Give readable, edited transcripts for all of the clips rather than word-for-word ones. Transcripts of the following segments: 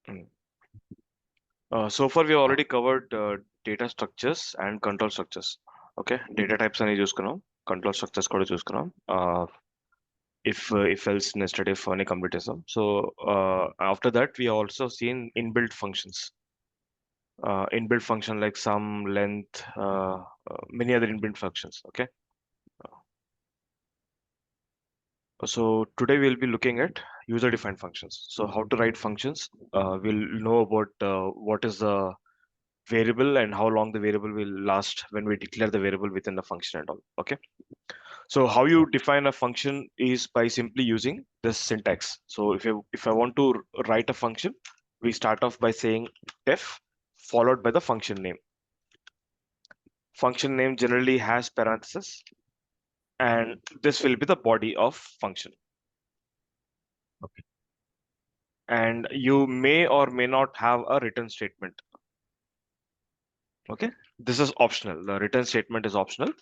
Mm. So far we have already covered data structures and control structures. Okay, data types అని చూసుకున్నాం, control structures కూడా చూసుకున్నాం. If else nested if అని complete చేసాం. So after that we also seen inbuilt functions. Inbuilt function like sum, length, many other inbuilt functions. Okay. So today we'll be looking at user-defined functions. So how to write functions. We'll know about what is the variable and how long the variable will last when we declare the variable within the function and all. Okay. So how you define a function is by simply using this syntax. So if I want to write a function, we start off by saying def followed by the function name. Function name generally has parentheses, and this will be the body of function. Okay. And you may or may not have a return statement. Okay, this is optional. The return statement is optional,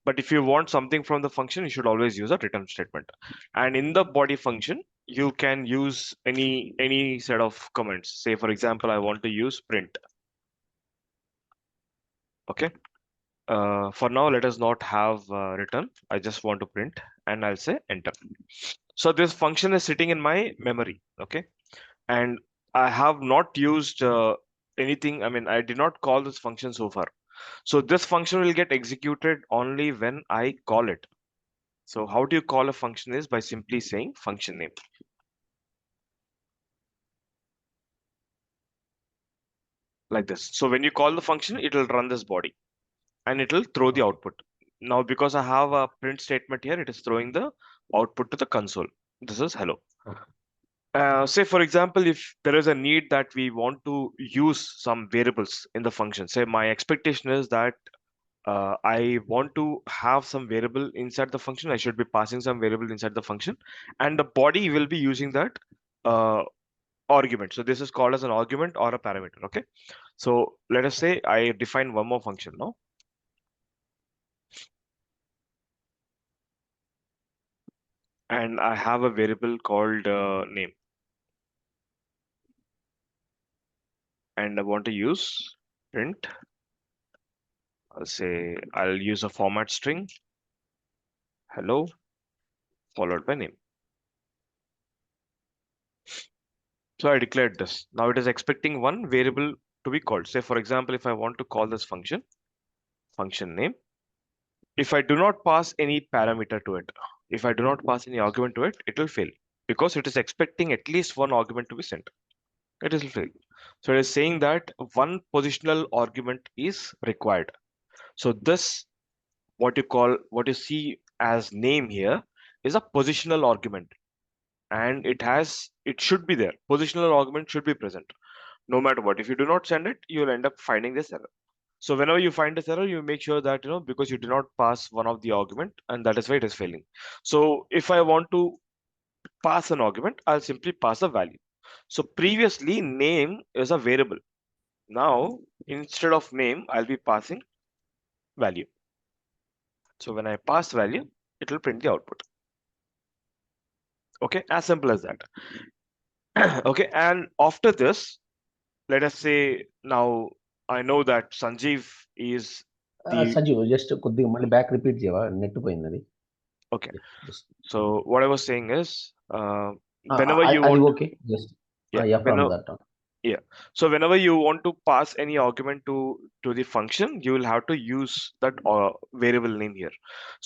but if you want something from the function, you should always use a return statement. And in the body function, you can use any set of comments. Say, for example, I want to use print. Okay. For now, let us not have return. I just want to print, and I'll say enter. So this function is sitting in my memory. Okay, and I have not used anything. I mean, I did not call this function so far. So this function will get executed only when I call it. So how do you call a function is by simply saying function name. Like this. So when you call the function, it will run this body and it will throw the Okay. output. Now, because I have a print statement here, it is throwing the output to the console. This is hello. Okay. Say, for example, if there is a need that we want to use some variables in the function, say my expectation is that I want to have some variable inside the function. I should be passing some variable inside the function, and the body will be using that uh, argument. So this is called as an argument or a parameter. Okay. So let us say I define one more function now, and I have a variable called name, and I want to use print. I'll use a format string hello followed by name. So I declared this. Now it is expecting one variable to be called. Say, for example, if I want to call this function name, if I do not pass any parameter to it, if I do not pass any argument to it, it will fail because it is expecting at least one argument to be sent. It will fail. So it is saying that one positional argument is required. So this, what you see as name here is a positional argument, and it should be there. Positional argument should be present no matter what. If you do not send it, you will end up finding this error. So whenever you find this error, you make sure that, because you did not pass one of the argument, and that is why it is failing. So if I want to pass an argument, I'll simply pass a value. So previously, name is a variable. Now, instead of name, I'll be passing value. So when I pass value, it will print the output. Okay, as simple as that. Okay, and after this, let us say now I know that Sanjeev is the Sanjeev just కొద్దిగా మళ్ళీ back repeat చేయవా net పోయింది అది okay. So what I was saying is, whenever you అది want, okay just yeah, yeah from whenever, that yeah. So whenever you want to pass any argument to the function, you will have to use that variable name here.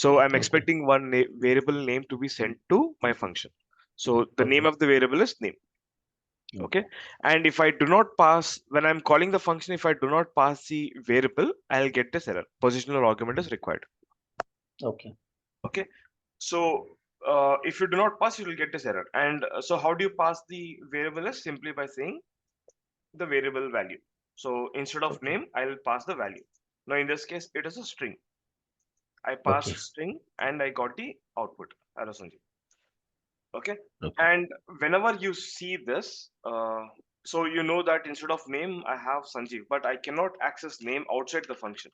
So I'm okay expecting one variable name to be sent to my function. So the okay name of the variable is name. Okay. And if I do not pass, when I'm calling the function, if I do not pass the variable, I'll get this error. Positional argument is required. Okay Okay. So if you do not pass, you will get this error. And so how do you pass the variable is simply by saying the variable value. So instead of okay name, I will pass the value. Now in this case, it is a string. I okay passed string and I got the output. Arasunji. Okay. Okay And whenever you see this, so you know that instead of name, I have Sanjeev, but I cannot access name outside the function.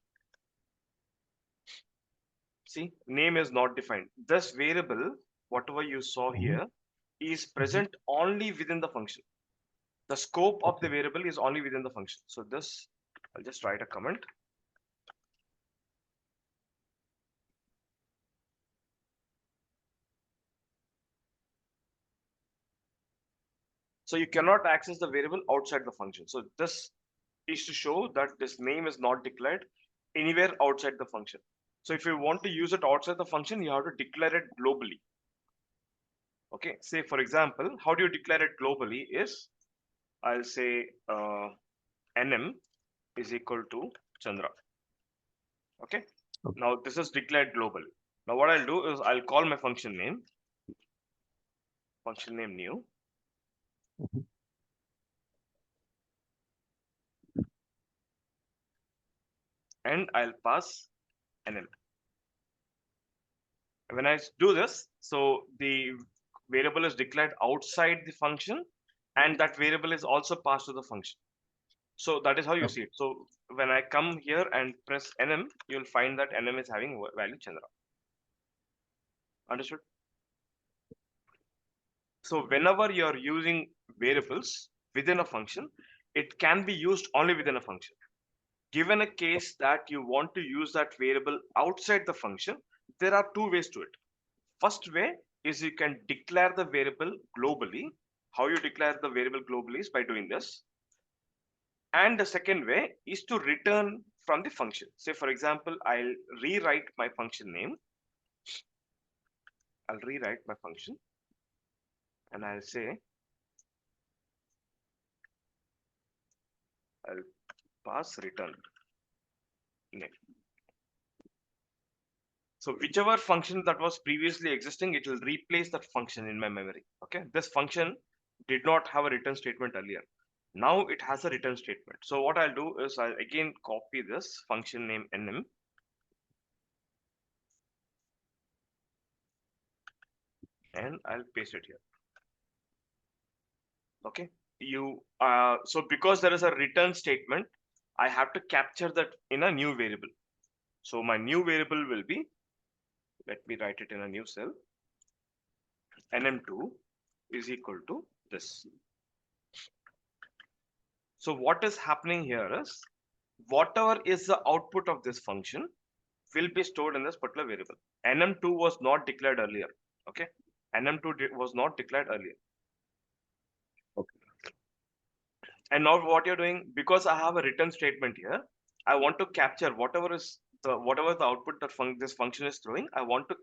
See, name is not defined. This variable, whatever you saw here, is present only within the function. The scope of the Okay. variable is only within the function. So this, I'll just write a comment. So you cannot access the variable outside the function. So this is to show that this name is not declared anywhere outside the function. So if you want to use it outside the function, you have to declare it globally. Okay, say for example, how do you declare it globally is, I'll say nm is equal to Chandra. Okay, Okay. now this is declared globally. Now what I'll do is I'll call my function name new, Mhm. and I'll pass nm. When I do this, so the variable is declared outside the function, and that variable is also passed to the function. So that is how you Okay. see it. So when I come here and press nm, you'll find that nm is having value Chandra. Understood? So whenever you're using variables within a function, it can be used only within a function. Given a case that you want to use that variable outside the function, there are two ways to it. First way is you can declare the variable globally. How you declare the variable globally is by doing this. And the second way is to return from the function. Say, for example, I'll rewrite my function name. I'll rewrite my function and I'll say, I'll pass return name. So whichever function that was previously existing, it will replace that function in my memory. Okay, this function did not have a return statement earlier. Now it has a return statement. So what I'll do is I'll again copy this function name nm, and I'll paste it here. Okay, you so because there is a return statement, I have to capture that in a new variable. So my new variable will be, let me write it in a new cell, nm2 is equal to this. So what is happening here is, whatever is the output of this function will be stored in this particular variable. nm2 was not declared earlier. Okay, nm2 was not declared earlier. Okay. And now what you're doing, because I have a return statement here, I want to capture whatever the output that this function is throwing. I want to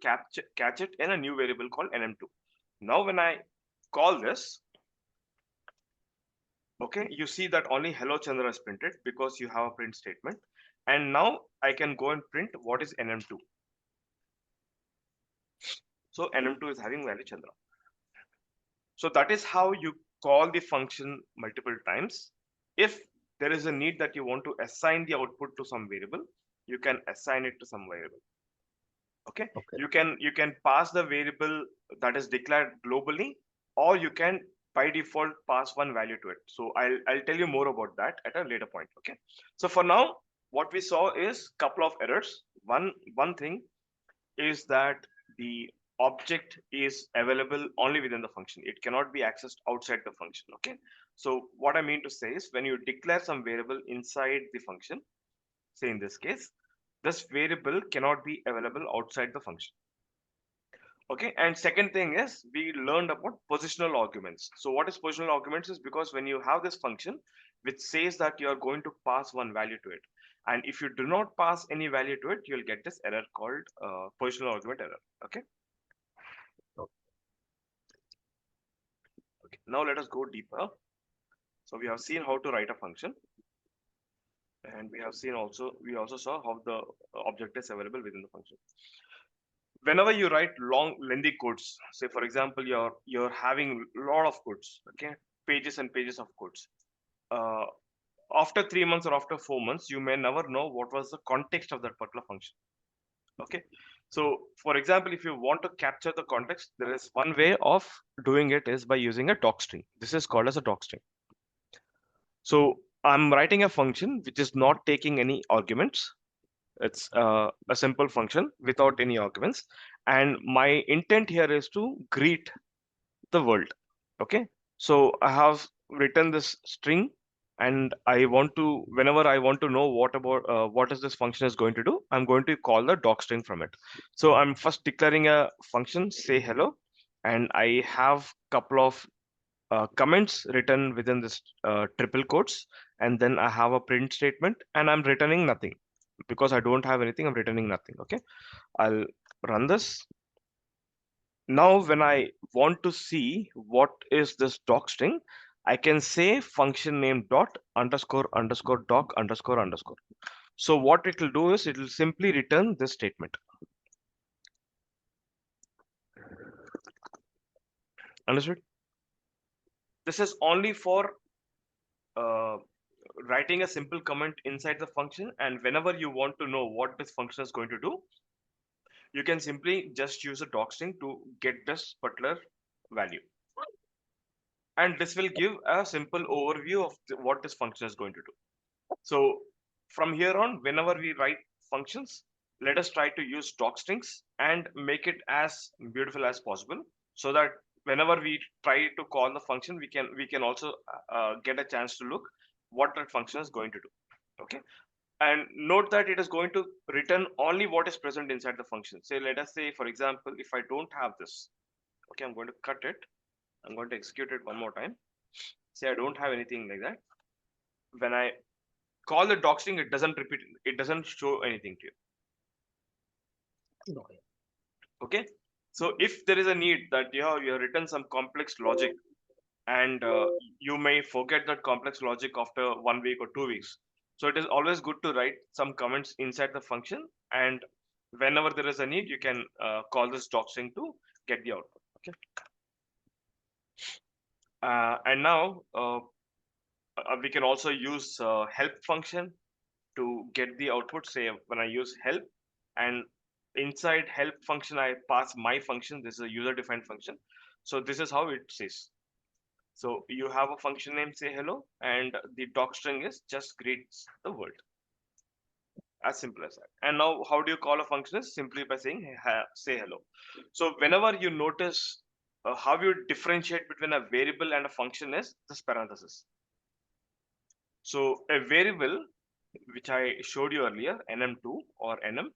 catch it in a new variable called nm2. Now when I call this, okay, you see that only hello Chandra is printed because you have a print statement. And now I can go and print what is nm2. So nm2 is having value Chandra. So that is how you call the function multiple times. If there is a need that you want to assign the output to some variable, you can assign it to some variable. Okay, Okay. you can pass the variable that is declared globally, or you can by default pass one value to it. So I'll tell you more about that at a later point. Okay, so for now, what we saw is couple of errors. One thing is that the object is available only within the function. It cannot be accessed outside the function. Okay, so what I mean to say is, when you declare some variable inside the function, say in this case, this variable cannot be available outside the function. Okay, and second thing is, we learned about positional arguments. So what is positional arguments is, because when you have this function which says that you are going to pass one value to it, and if you do not pass any value to it, you'll get this error called positional argument error. Okay. Okay, now let us go deeper. So we have seen how to write a function, and we also saw how the object is available within the function. Whenever you write long lengthy codes, say for example, you're having a lot of codes, okay, pages and pages of codes. Uh, After 3 months or after 4 months, you may never know what was the context of that particular function. Okay, so for example, if you want to capture the context, there is one way of doing it is by using a docstring. This is called as a docstring. So I'm writing a function which is not taking any arguments. It's a simple function without any arguments. And my intent here is to greet the world. Okay. So I have written this string, and whenever I want to know what is this function is going to do, I'm going to call the doc string from it. So I'm first declaring a function, say hello, and I have couple of comments written within this triple quotes, and then I have a print statement, and I'm returning nothing because I don't have anything. I'm returning nothing. Okay, I'll run this. Now, when I want to see what is this doc string, I can say function name dot underscore underscore doc underscore underscore. So what it will do is it will simply return this statement. Understood? This is only for uh, writing a simple comment inside the function, and whenever you want to know what this function is going to do, you can simply just use a doc string to get this particular value, and this will give a simple overview of what this function is going to do. So from here on, whenever we write functions, let us try to use doc strings and make it as beautiful as possible, so that whenever we try to call the function, we can also get a chance to look what that function is going to do. Okay, and note that it is going to return only what is present inside the function. Say, let us say, for example, if I don't have this, okay, I'm going to cut it. I'm going to execute it one more time. Say I don't have anything like that. When I call the doxing, it doesn't repeat, it doesn't show anything to you. Okay. Okay, so if there is a need that you have written some complex logic, and you may forget that complex logic after 1 week or 2 weeks, so it is always good to write some comments inside the function, and whenever there is a need, you can call this doxing to get the output. Okay, and now we can also use help function to get the output. Say when I use help, and inside help function I pass my function. This is a user defined function. So this is how it says. So you have a function name, say hello, and the doc string is just greets the world. As simple as that. And now how do you call a function? Is simply by saying say hello. So whenever you notice how you differentiate between a variable and a function is this parenthesis. So a variable, which I showed you earlier, nm2 or nm,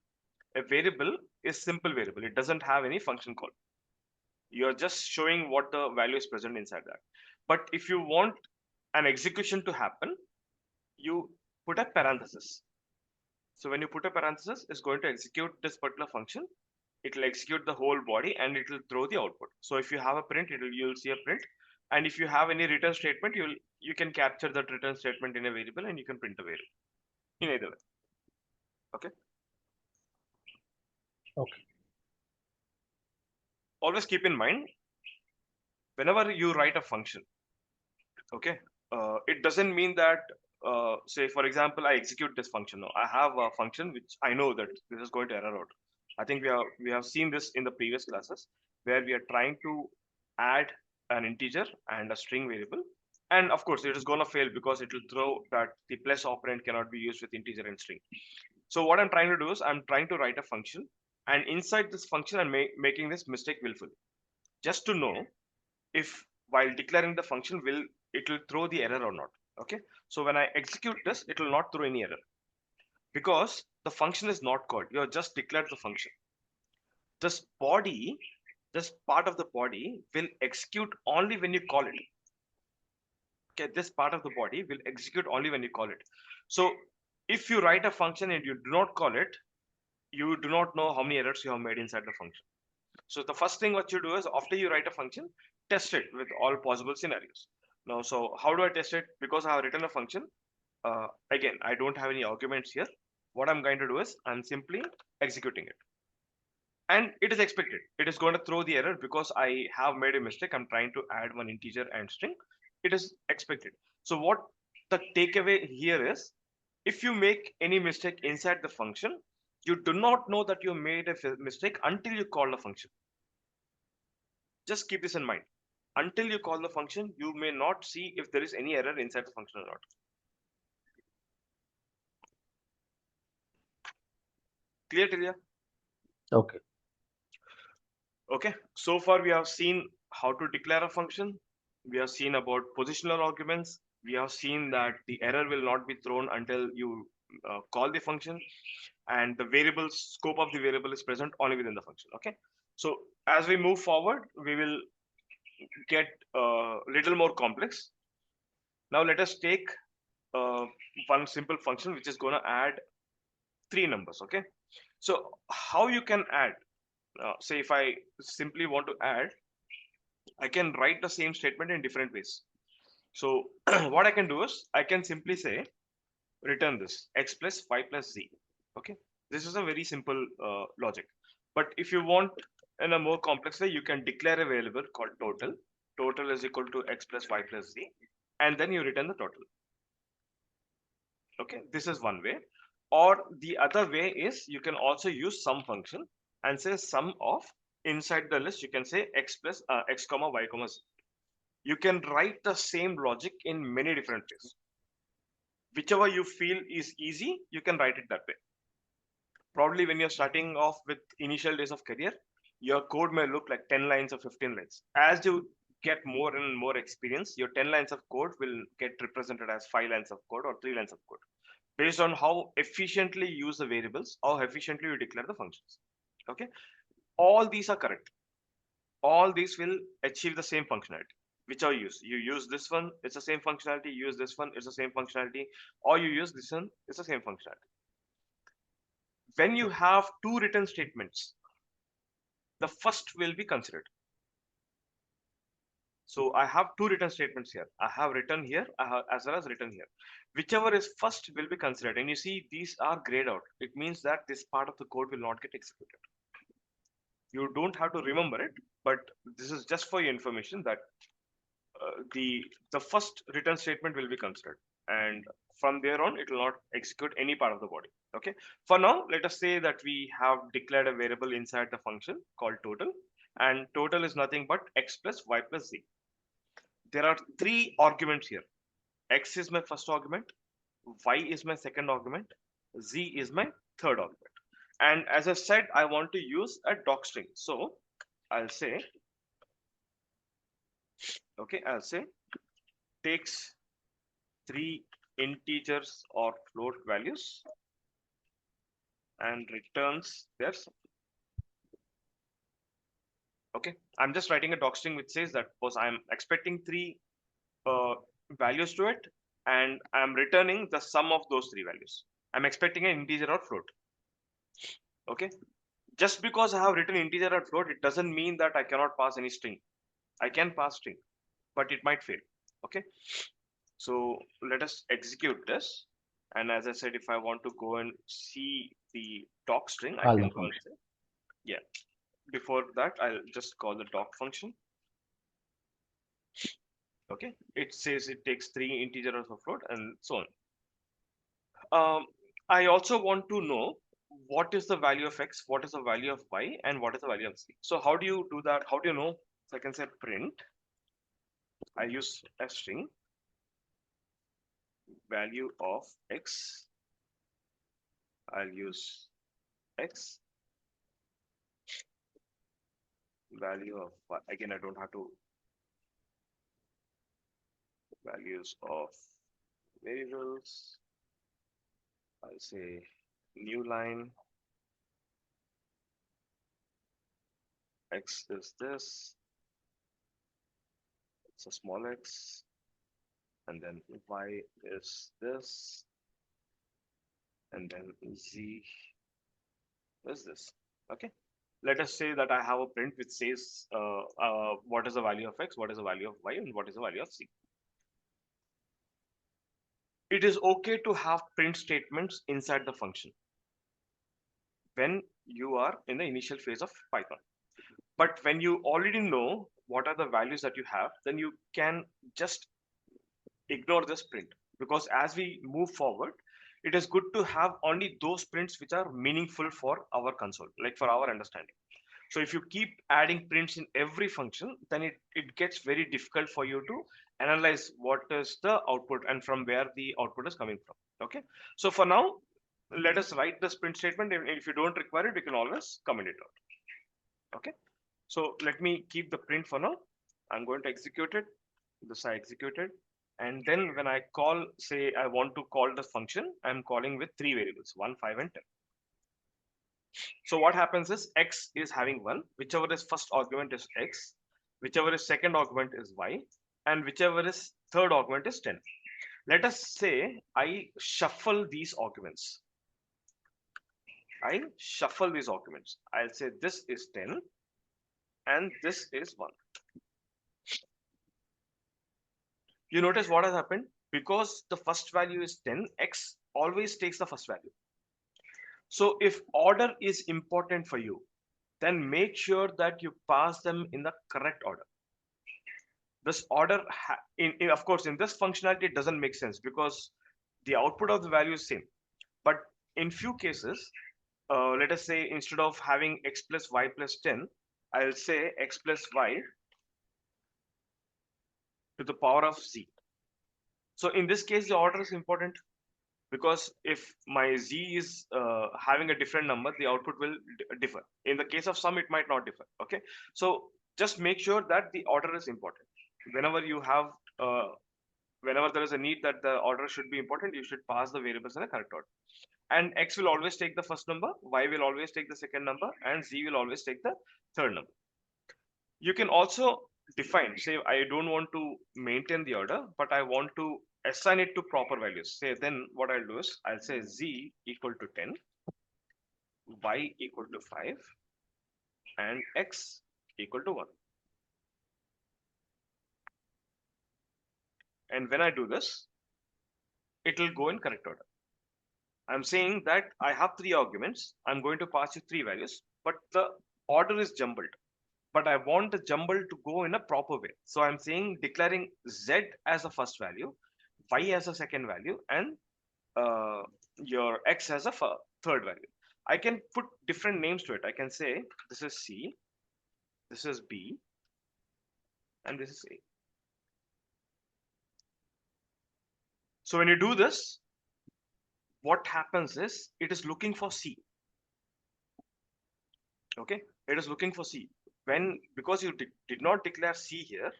a variable is simple variable. It doesn't have any function call. You're just showing what the value is present inside that. But if you want an execution to happen, you put a parenthesis. So when you put a parenthesis, it's going to execute this particular function. It will execute the whole body and it will throw the output. So if you have a print, you'll see a print. And if you have any return statement, you can capture that return statement in a variable and you can print the variable in either way. Okay. Okay. Always keep in mind, whenever you write a function, okay, it doesn't mean that say for example I execute this function. Now I have a function which I know that this is going to error out. I think we have seen this in the previous classes, where we are trying to add an integer and a string variable, and of course it is going to fail because it will throw that the plus operand cannot be used with integer and string. So what I'm trying to do is I'm trying to write a function, and inside this function I'm making this mistake willfully, just to know if while declaring the function will it will throw the error or not. Okay, so when I execute this, it will not throw any error because the function is not called. You have just declared the function. This body, this part of the body will execute only when you call it. Okay, this part of the body will execute only when you call it. So if you write a function and you do not call it, you do not know how many errors you have made inside the function. So the first thing what you do is, after you write a function, test it with all possible scenarios. Now, so how do I test it? Because I have written a function. Again, I don't have any arguments here. What I'm going to do is I'm simply executing it. And it is expected. It is going to throw the error because I have made a mistake. I'm trying to add one integer and string. It is expected. So what the takeaway here is, if you make any mistake inside the function, you do not know that you made a mistake until you call the function. Just keep this in mind. Until you call the function, you may not see if there is any error inside the function or not. Clear, Tilia? Okay. Okay. So far, we have seen how to declare a function, We have seen about positional arguments. We have seen that the error will not be thrown until you call the function, and the variable scope of the variable is present only within the function. Okay. So as we move forward, we will get a little more complex. Now let us take uh, one simple function which is going to add three numbers. Okay. So how you can add? Say if I simply want to add, I can write the same statement in different ways. So what I can do is I can simply say return this x plus y plus z. Okay, this is a very simple logic. But if you want in a more complex way, you can declare a variable called total. Total is equal to x plus y plus z, and then you return the total. Okay, this is one way. Or the other way is you can also use sum function and say sum of inside the list. You can say x plus x comma y comma z. You can write the same logic in many different ways. Whichever you feel is easy, you can write it that way. Probably when you're starting off with initial days of career, your code may look like 10 lines or 15 lines. As you get more and more experience, your 10 lines of code will get represented as 5 lines of code or 3 lines of code based on how efficiently you use the variables, how efficiently you declare the functions. Okay, all these are correct. All these will achieve the same functionality. Which are used, you use this one, it's the same functionality. You use this one, it's the same functionality. Or you use this one, it's the same functionality. When you have two written statements, the first will be considered. So I have two written statements here. I have written here, I have as well as written here. Whichever is first will be considered. And you see, these are grayed out. It means that this part of the code will not get executed. You don't have to remember it, but this is just for your information that the first written statement will be considered, and from there on it will not execute any part of the body. Okay, for now let us say that we have declared a variable inside the function called total, and total is nothing but x plus y plus z. There are three arguments here. X is my first argument, y is my second argument, z is my third argument. And as I said, I want to use a doc string, so I'll say, okay, I'll say takes three integers or float values and returns their sum. Okay, I'm just writing a doc string which says that suppose I'm expecting three uh, values to it, and I'm returning the sum of those three values. I'm expecting an integer or float. Okay, just because I have written integer or float, it doesn't mean that I cannot pass any string. I can pass string, but it might fail. Okay, so let us execute this. And as I said, if I want to go and see the doc string, I Call can the go and function. say, yeah. Before that, I'll just call the doc function. Okay, it says it takes three integers of float and so on. Um, I also want to know what is the value of x, what is the value of y, and what is the value of z. So how do you do that? How do you know? So I can say print. I use a string value of x. I'll use x value of y. Again, I don't have to values of variables. I'll say new line, x is this, it's a small x, and then y is this, and then z is this. Okay, let us say that I have a print which says what is the value of x, what is the value of y, and what is the value of z. It is okay to have print statements inside the function when you are in the initial phase of Python. But when you already know what are the values that you have, then you can just ignore this print, because as we move forward, it is good to have only those prints which are meaningful for our console, like for our understanding. So if you keep adding prints in every function, then it gets very difficult for you to analyze what is the output and from where the output is coming from. Okay, so for now, let us write this print statement. If you don't require it, we can always comment it out. Okay, so let me keep the print for now. I'm going to execute it. This I executed. And then when I call, say I want to call the function, I'm calling with three variables, 1, 5, and 10. So what happens is x is having 1, whichever is first argument is x, whichever is second argument is y, and whichever is third argument is 10. Let us say I shuffle these arguments. I shuffle these arguments. I'll say this is 10 and this is 1. You notice what has happened? Because the first value is 10, x always takes the first value. So if order is important for you, then make sure that you pass them in the correct order. This order, of course, in this functionality, it doesn't make sense because the output of the value is same. But in few cases, let us say instead of having x plus y plus 10, I'll say x plus y to the power of z. So in this case, the order is important because if my z is having a different number, the output will differ. In the case of some, it might not differ. Okay, so just make sure that the order is important. Whenever you have, whenever there is a need that the order should be important, you should pass the variables in a correct order. And x will always take the first number, y will always take the second number, and z will always take the third number. You can also define, say I don't want to maintain the order, but I want to assign it to proper values. Say then what I'll do is I'll say z equal to 10, y equal to 5, and x equal to 1. And when I do this, it will go in correct order. I'm saying that I have three arguments. I'm going to pass you three values, but the order is jumbled. But I want the jumble to go in a proper way. So I'm saying declaring z as a first value, y as a second value, and uh, your x as a third value. I can put different names to it. I can say this is C, this is B, and this is A. So when you do this, what happens is it is looking for C. Okay, it is looking for C. When because you did not declare C here,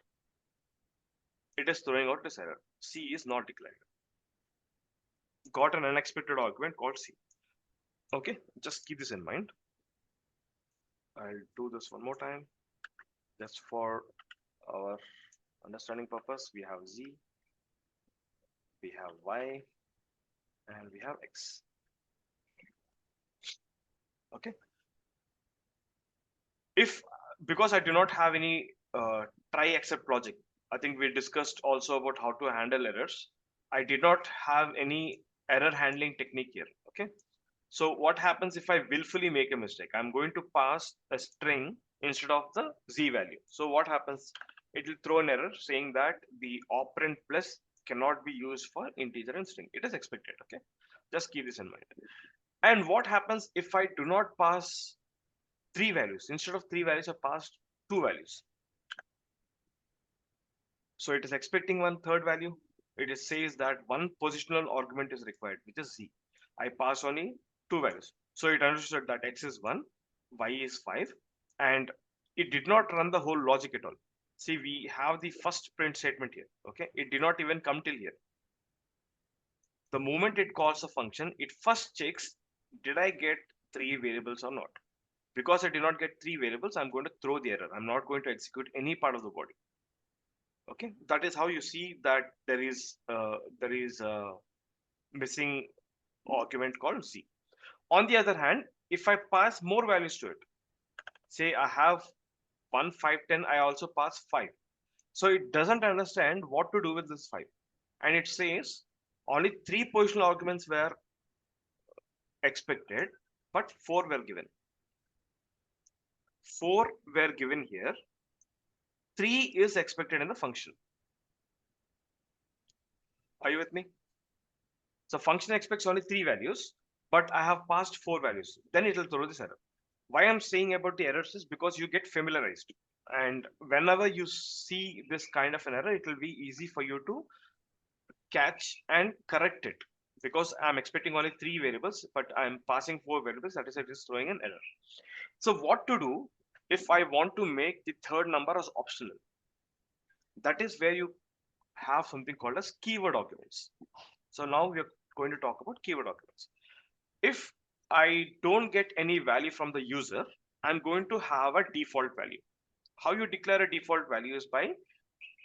it is throwing out this error. C is not declared. Got an unexpected argument called C. Okay, just keep this in mind. I'll do this one more time just for our understanding purpose. We have Z, we have Y, and we have X. Okay, if because I do not have any try except logic, I think we discussed also about how to handle errors. I did not have any error handling technique here. Okay, so what happens if I willfully make a mistake? I'm going to pass a string instead of the Z value. So what happens? It will throw an error saying that the operand plus cannot be used for integer and string. It is expected. Okay, just keep this in mind. And what happens if I do not pass three values? Instead of three values, I passed two values. So it is expecting one third value. It is says that one positional argument is required, which is Z. I pass only two values. So it understood that X is 1, Y is 5, and it did not run the whole logic at all. See, we have the first print statement here. Okay, it did not even come till here. The moment it calls a function, it first checks, did I get three variables or not? Because I did not get three variables, I'm going to throw the error. I'm not going to execute any part of the body. Okay, that is how you see that there is a missing argument called Z. On the other hand, if I pass more values to it, say I have 1, 5, 10, I also pass 5. So it doesn't understand what to do with this 5. And it says only three positional arguments were expected, but four were given. Four were given here. Three is expected in the function. Are you with me? So function expects only three values, but I have passed four values. Then it will throw this error. Why I'm saying about the errors is because you get familiarized. And whenever you see this kind of an error, it will be easy for you to catch and correct it. Because I'm expecting only three variables, but I'm passing four variables, that is, it is throwing an error. So what to do if I want to make the third number as optional? That is where you have something called as keyword arguments. So now we are going to talk about keyword arguments. If I don't get any value from the user, I'm going to have a default value. How you declare a default value is by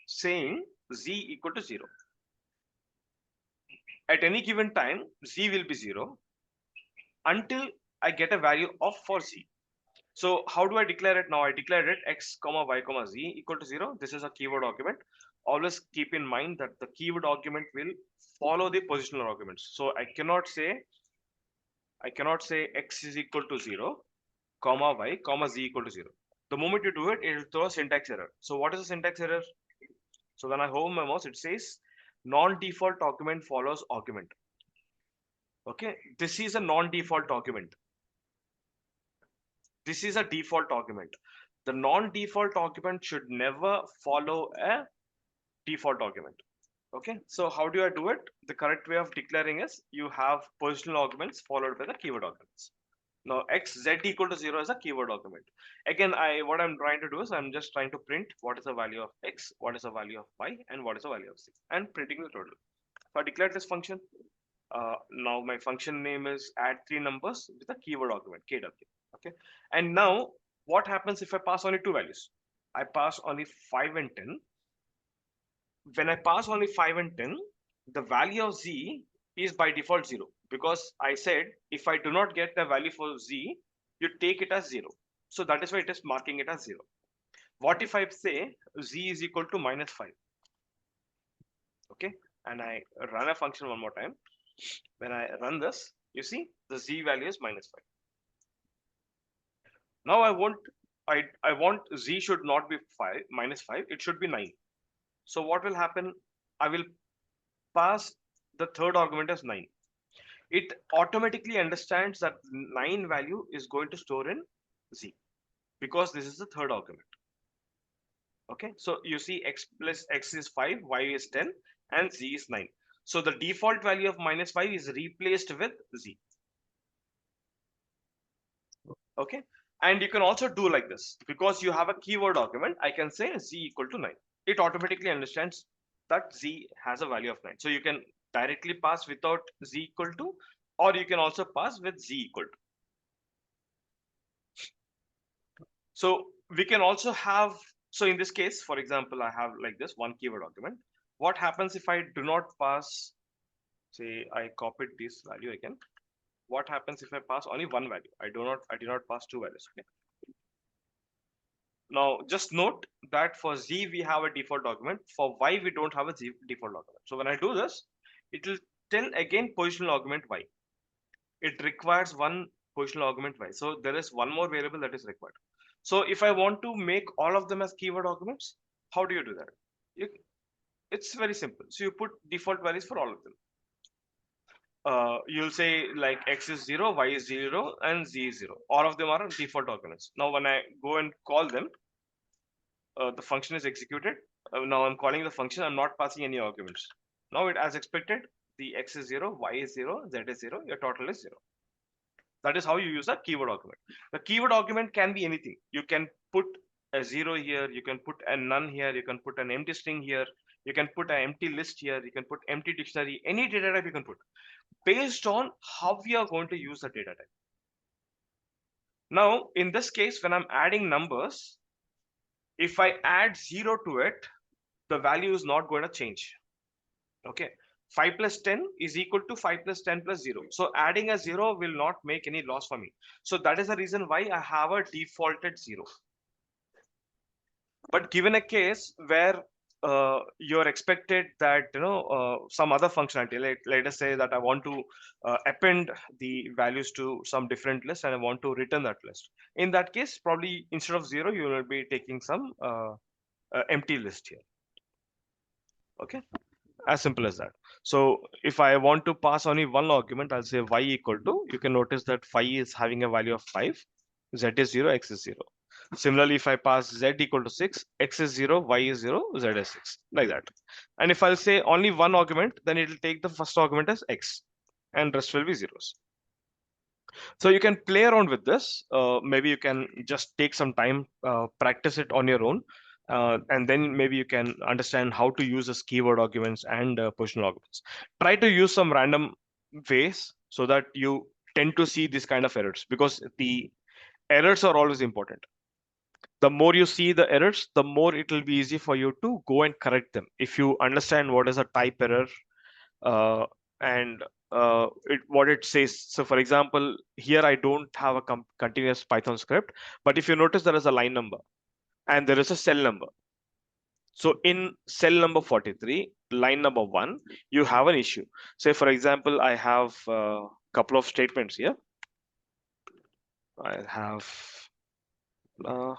saying z equal to 0. At any given time, z will be 0 until I get a value of for z. So how do I declare it now? I declare it x comma y comma z equal to 0. This is a keyword argument. Always keep in mind that the keyword argument will follow the positional arguments. So I cannot say x is equal to 0, comma y, comma z equal to 0. The moment you do it, it will throw a syntax error. So what is a syntax error? So when I hold my mouse, it says non-default argument follows argument. Okay, this is a non-default argument. This is a default argument. The non-default argument should never follow a default argument. Okay, so how do I do it? The correct way of declaring is you have positional arguments followed by the keyword arguments. Now x z equal to 0 is a keyword argument. Again, what I'm trying to do is I'm just trying to print what is the value of x, what is the value of y, and what is the value of z, and printing the total. So I declared this function. Now my function name is add three numbers with a keyword argument kw. Okay, and now what happens if I pass only two values? I pass only 5 and 10. When I pass only 5 and 10, the value of z is by default 0, because I said if I do not get the value for z, you take it as 0. So that is why it is marking it as 0. What if I say z is equal to minus 5? Okay, and I run a function one more time. When I run this, you see the z value is minus 5. Now I want z should not be minus 5, it should be 9. So what will happen? I will pass the third argument as 9. It automatically understands that 9 value is going to store in z, because this is the third argument. Okay, so you see x plus x is 5, y is 10, and z is 9. So the default value of minus 5 is replaced with z. Okay, and you can also do like this, because you have a keyword argument. I can say z equal to 9. It automatically understands that z has a value of 9. So you can directly pass without z equal to, or you can also pass with z equal to. So we can also have, so in this case, for example, I have like this one keyword argument. What happens if I do not pass, say I copied this value again. What happens if I pass only one value? I did not pass two values. Okay. Now just note that for z we have a default argument, for y we don't have a default argument. So when I do this, it will tell again positional argument y. It requires one positional argument y. So there is one more variable that is required. So if I want to make all of them as keyword arguments, how do you do that? It's very simple. So you put default values for all of them. You'll say like x is 0, y is 0, and z is 0. All of them are default arguments. Now when I go and call them, the function is executed. Now I'm calling the function, I'm not passing any arguments. Now it, as expected, the x is 0, y is 0, z is 0, your total is 0. That is how you use a keyword argument. The keyword argument can be anything. You can put a 0 here, you can put a none here, you can put an empty string here, you can put an empty list here, you can put empty dictionary, any data type you can put, based on how we are going to use the data type. Now, in this case, when I'm adding numbers, if I add 0 to it, the value is not going to change. Okay, 5 plus 10 is equal to 5 plus 10 plus 0. So adding a 0 will not make any loss for me. So that is the reason why I have a defaulted 0. But given a case where you're expected that some other functionality, let us say that I want to append the values to some different list and I want to return that list. In that case, probably instead of 0, you will be taking some empty list here. Okay, as simple as that. So if I want to pass only one argument, I'll say y equal to, you can notice that phi is having a value of 5, z is 0, x is 0. Similarly, if I pass z equal to 6, x is 0, y is 0, z is 6, like that. And if I'll say only one argument, then it will take the first argument as x and rest will be zeros. So you can play around with this. Maybe you can just take some time, practice it on your own. And then maybe you can understand how to use this keyword arguments and positional arguments. Try to use some random ways so that you tend to see this kind of errors, because the errors are always important. The more you see the errors, the more it will be easy for you to go and correct them. If you understand what is a type error, uh, and what it says. So for example, here I don't have a continuous Python script, but if you notice, there is a line number and there is a cell number. So in cell number 43, line number 1, you have an issue. Say for example, I have a couple of statements here. I have uh,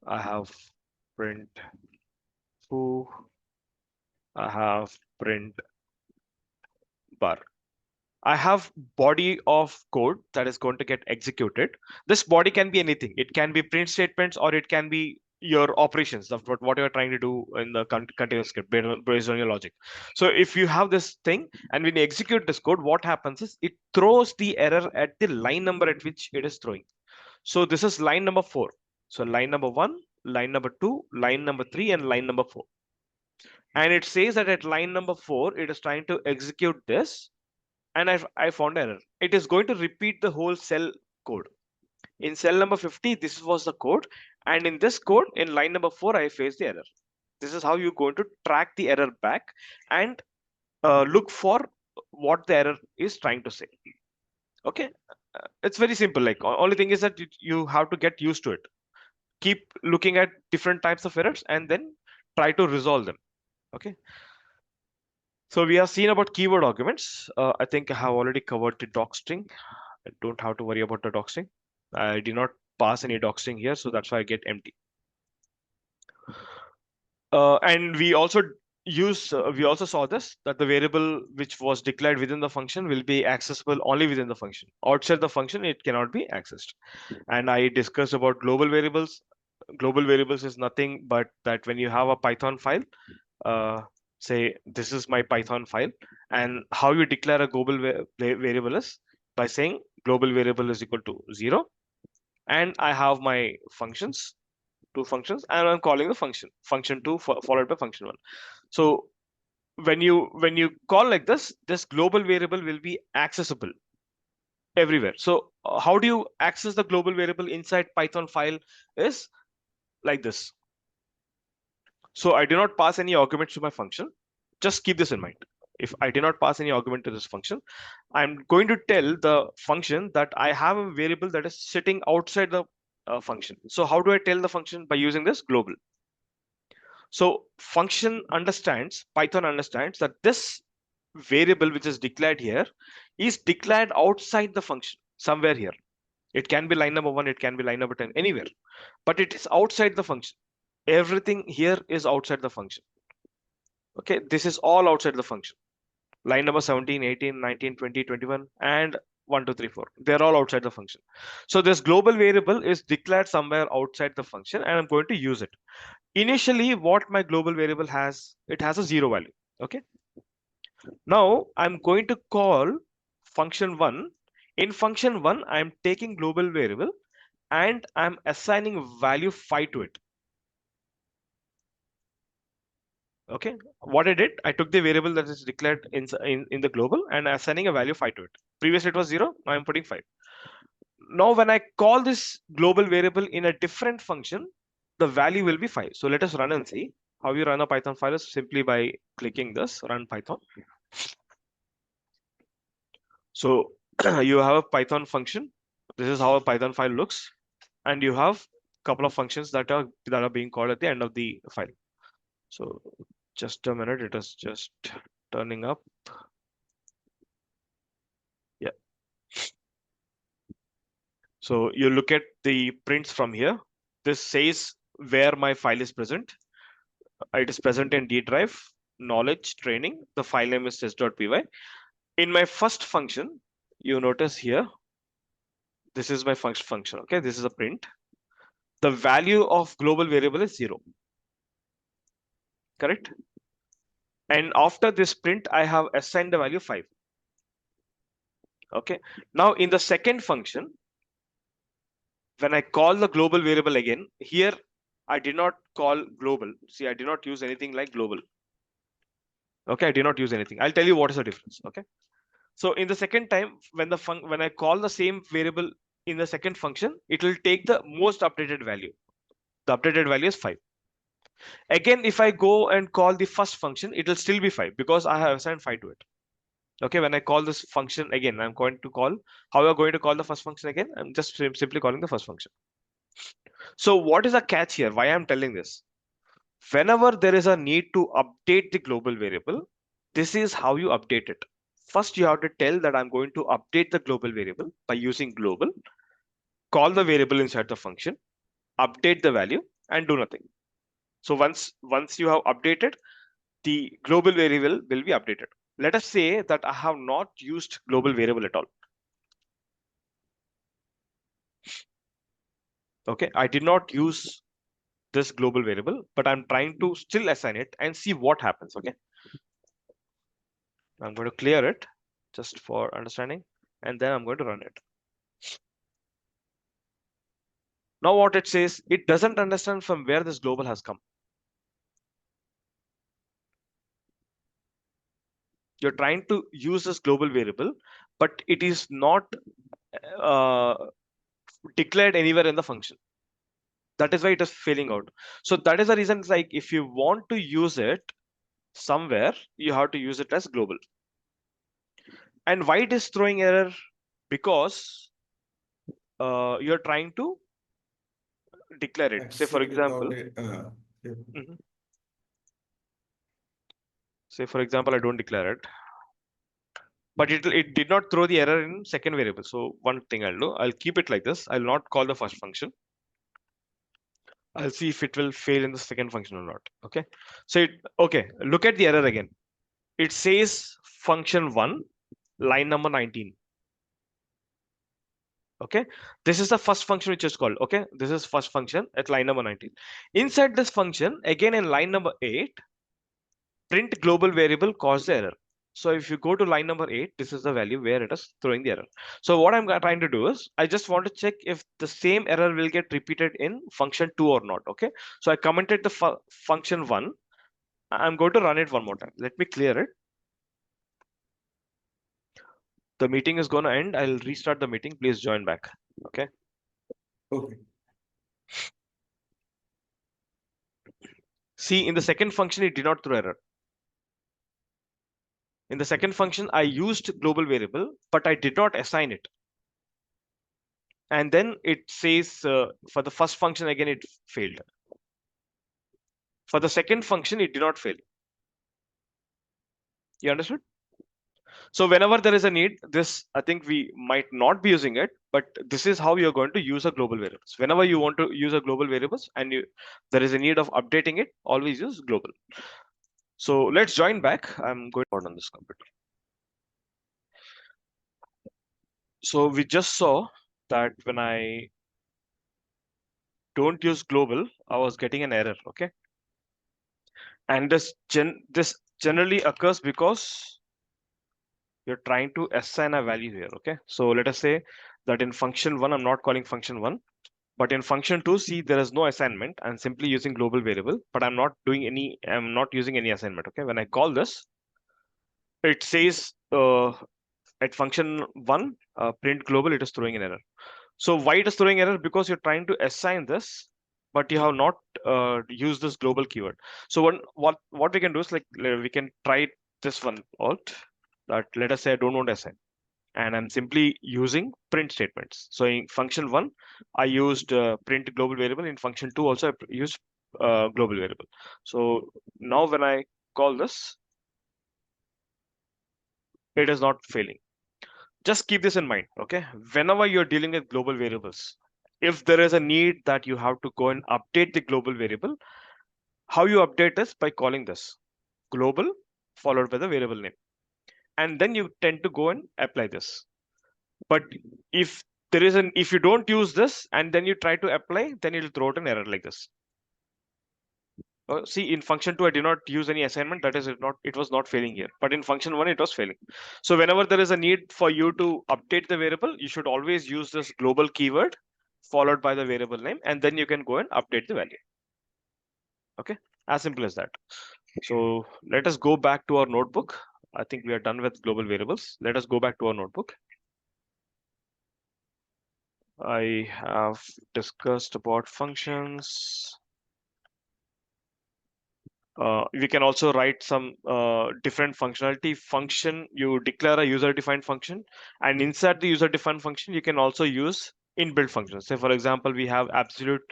I have print foo, I have print bar. I have body of code that is going to get executed. This body can be anything. It can be print statements, or it can be your operations of what you're trying to do in the continuous script based on your logic. So if you have this thing and when you execute this code, what happens is it throws the error at the line number at which it is throwing. So this is line number 4. So line number 1, line number 2, line number 3, and line number 4. And it says that at line number 4, it is trying to execute this, and I found error. It is going to repeat the whole cell code. In cell number 50, this was the code. And in this code, in line number 4, I faced the error. This is how you're going to track the error back and look for what the error is trying to say. Okay. It's very simple. Like, only thing is that you have to get used to it. Keep looking at different types of errors and then try to resolve them. Okay. So we have seen about keyword arguments. I think I have already covered the docstring. I don't have to worry about the doxing. I did not pass any doxing here, so that's why I get empty. And we also saw this, that the variable which was declared within the function will be accessible only within the function. Outside the function, it cannot be accessed. And I discussed about global variables. Global variables is nothing but that when you have a Python file, say this is my Python file, and how you declare a global variable is by saying global variable is equal to 0, and I have my functions, two functions, and I'm calling the function2 followed by function1. So when you call like this global variable will be accessible everywhere. So how do you access the global variable inside Python file is like this. So I do not pass any arguments to my function. Just keep this in mind. If I do not pass any argument to this function, I'm going to tell the function that I have a variable that is sitting outside the function. So how do I tell the function? By using this global. So Python understands that this variable which is declared here is declared outside the function somewhere here. It can be line number 1, it can be line number 10, anywhere, but it is outside the function. Everything here is outside the function. Okay, this is all outside the function. Line number 17, 18, 19, 20, 21, and 1, 2, 3, 4. They're all outside the function. So this global variable is declared somewhere outside the function, and I'm going to use it. Initially, what my global variable has, it has a 0 value. Okay. Now I'm going to call function 1. In function 1, I'm taking global variable and I'm assigning value 5 to it. Okay, what I did, I took the variable that is declared in the global and assigning a value 5 to it. Previously it was 0, now I'm putting 5. Now when I call this global variable in a different function, the value will be 5. So let us run and see how you run a Python file is simply by clicking this run Python. So you have a Python function. This is how a Python file looks, and you have a couple of functions that are being called at the end of the file. So just a minute, it is just turning up. Yeah. So you look at the prints from here. This says where my file is present. It is present in D drive, knowledge, training. The file name is test.py. In my first function, you notice here, this is my first function. Okay, this is a print. The value of global variable is 0. Correct? And after this print, I have assigned the value 5. Okay. Now in the second function, when I call the global variable again, here I did not call global. See, I did not use anything like global. Okay, I did not use anything. I'll tell you what is the difference. Okay. So in the second time, when I call the same variable in the second function, it will take the most updated value. The updated value is 5. Again, if I go and call the first function, it will still be 5 because I have assigned 5 to it. Okay, when I call this function again, I'm going to call, how are going to call the first function again? I'm just simply calling the first function. So what is the catch here? Why I'm telling this? Whenever there is a need to update the global variable, this is how you update it. First, you have to tell that I'm going to update the global variable by using global, call the variable inside the function, update the value, and do nothing. So once you have updated, the global variable will be updated. Let us say that I have not used global variable at all. Okay, I did not use this global variable, but I'm trying to still assign it and see what happens. Okay, I'm going to clear it just for understanding, and then I'm going to run it. Now what it says, it doesn't understand from where this global has come. You're trying to use this global variable, but it is not uh, declared anywhere in the function. That is why it is failing out. So that is the reason it's like if you want to use it somewhere, you have to use it as global. And why it is throwing error? Because you're trying to declare it. Say for Except example, without it. Yeah. mhm. Say for example, I don't declare it, but it did not throw the error in second variable. So one thing I'll do, I'll keep it like this. I'll not call the first function. I'll see if it will fail in the second function or not. Okay. So okay, look at the error again. It says function one, line number 19. Okay. This is the first function which is called. Okay. This is first function at line number 19. Inside this function, again in line number 8, print global variable caused the error. So if you go to line number 8, this is the value where it is throwing the error. So what I'm trying to do is, I just want to check if the same error will get repeated in function 2 or not. Okay. So I commented the function 1. I'm going to run it one more time. Let me clear it. The meeting is going to end. I'll restart the meeting. Please join back. Okay. Okay. See, in the second function, it did not throw error. In the second function, I used global variable, but I did not assign it. And then it says for the first function, again, it failed. For the second function, it did not fail. You understood? So whenever there is a need, this, I think we might not be using it, but this is how you're going to use a global variables. Whenever you want to use a global variables and there is a need of updating it, always use global. So let's join back. I'm going on this computer. So we just saw that when I don't use global, I was getting an error. Okay. And this generally occurs because you're trying to assign a value here. Okay. So let us say that in function one, I'm not calling function one, but in function two, see, there is no assignment. I'm simply using global variable, but I'm not using any assignment. Okay. When I call this, it says at function one, print global, it is throwing an error. So why it is throwing error? Because you're trying to assign this, but you have not used this global keyword. So what we can do is like we can try this one out. That let us say I don't want to assign, and I'm simply using print statements. So in function one, I used print global variable. In function two, also I used global variable. So now when I call this, it is not failing. Just keep this in mind. Okay, whenever you're dealing with global variables, if there is a need that you have to go and update the global variable, how you update is by calling this global followed by the variable name, and then you tend to go and apply this. But if if you don't use this and then you try to apply, then it'll throw out an error like this. See, in function 2, I did not use any assignment. That is, it was not failing here. But in function 1, it was failing. So whenever there is a need for you to update the variable, you should always use this global keyword followed by the variable name, and then you can go and update the value. Okay, as simple as that. So let us go back to our notebook. I think we are done with global variables. Let us go back to our notebook. I have discussed about functions. We can also write some different functionality. Function, you declare a user-defined function, and inside the user-defined function, you can also use inbuilt functions. Say, for example, we have absolute,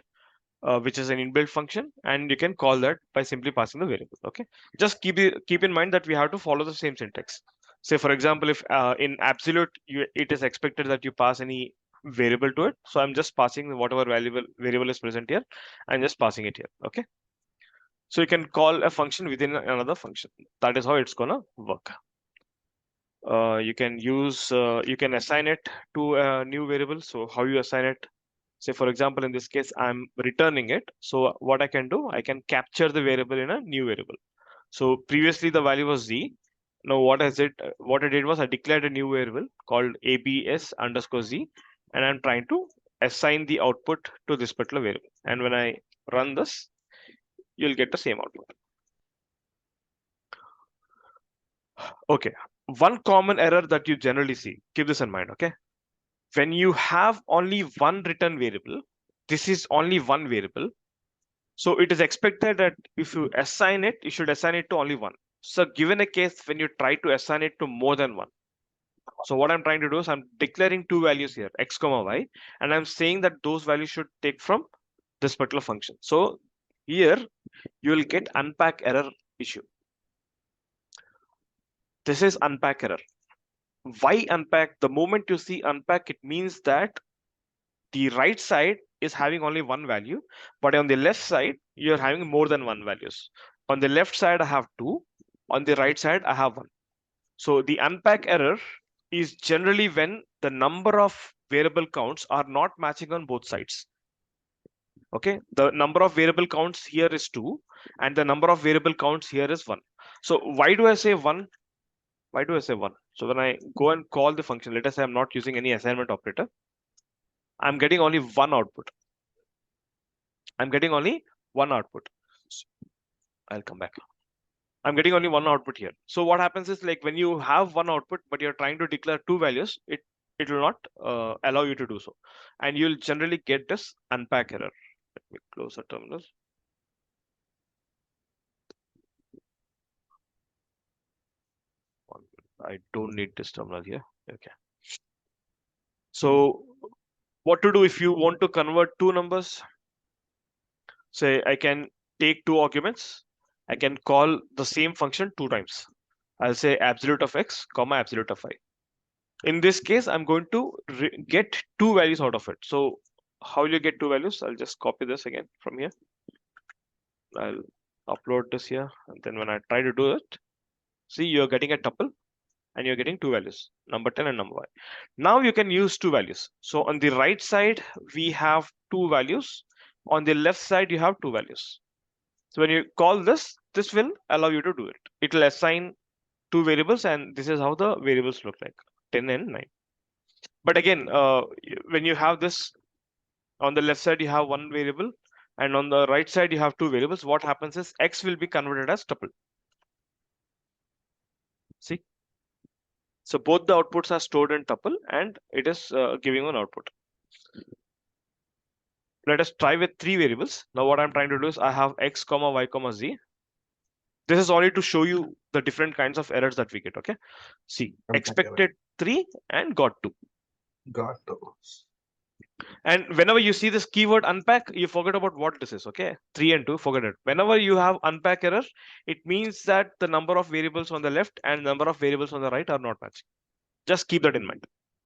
which is an inbuilt function, and you can call that by simply passing the variable. Okay, just keep in mind that we have to follow the same syntax. Say, for example, if in absolute, it is expected that you pass any variable to it. So I'm just passing whatever variable is present here, and just passing it here. Okay. So you can call a function within another function. That is how it's gonna work. You can assign it to a new variable. So how you assign it? Say, for example, in this case, I'm returning it. So what I can do, I can capture the variable in a new variable. So previously the value was z. Now what I did was I declared a new variable called abs underscore z, and I'm trying to assign the output to this particular variable. And when I run this, you'll get the same output. Okay. One common error that you generally see, keep this in mind, okay? When you have only one return variable, this is only one variable. So it is expected that if you assign it, you should assign it to only one. So given a case when you try to assign it to more than one. So what I'm trying to do is I'm declaring two values here, x comma y, and I'm saying that those values should take from this particular function. So here you will get unpack error issue. This is unpack error. Why unpack? The moment you see unpack, it means that the right side is having only one value, but on the left side, you're having more than one values. On the left side, I have two. On the right side, I have one. So the unpack error is generally when the number of variable counts are not matching on both sides. Okay, the number of variable counts here is two, and the number of variable counts here is one. So why do I say one? Why do I say one? So when I go and call the function, let us say I'm not using any assignment operator, I'm getting only one output. I'm getting only one output. I'll come back. I'm getting only one output here. So what happens is like when you have one output, but you're trying to declare two values, it will not allow you to do so. And you'll generally get this unpack error. Let me close the terminal. I don't need this terminal here. Okay. So what to do if you want to convert two numbers? Say I can take two arguments. I can call the same function two times. I'll say absolute of x, comma absolute of y. In this case, I'm going to get two values out of it. So how will you get two values? I'll just copy this again from here. I'll upload this here. And then when I try to do it, see, you're getting a tuple and you're getting two values, number 10 and number y. Now you can use two values. So on the right side, we have two values. On the left side, you have two values. So when you call this, this will allow you to do it. It will assign two variables, and this is how the variables look like, 10 and 9. But again, when you have this on the left side, you have one variable, and on the right side, you have two variables. What happens is x will be converted as tuple. See? So both the outputs are stored in tuple, and it is giving an output. Let us try with three variables. Now what I'm trying to do is I have x comma y comma z. This is only to show you the different kinds of errors that we get. Okay. See, expected 3 and got 2. Got those. And whenever you see this keyword unpack, you forget about what this is. Okay. 3 and 2, forget it. Whenever you have unpack error, it means that the number of variables on the left and number of variables on the right are not matching. Just keep that in mind.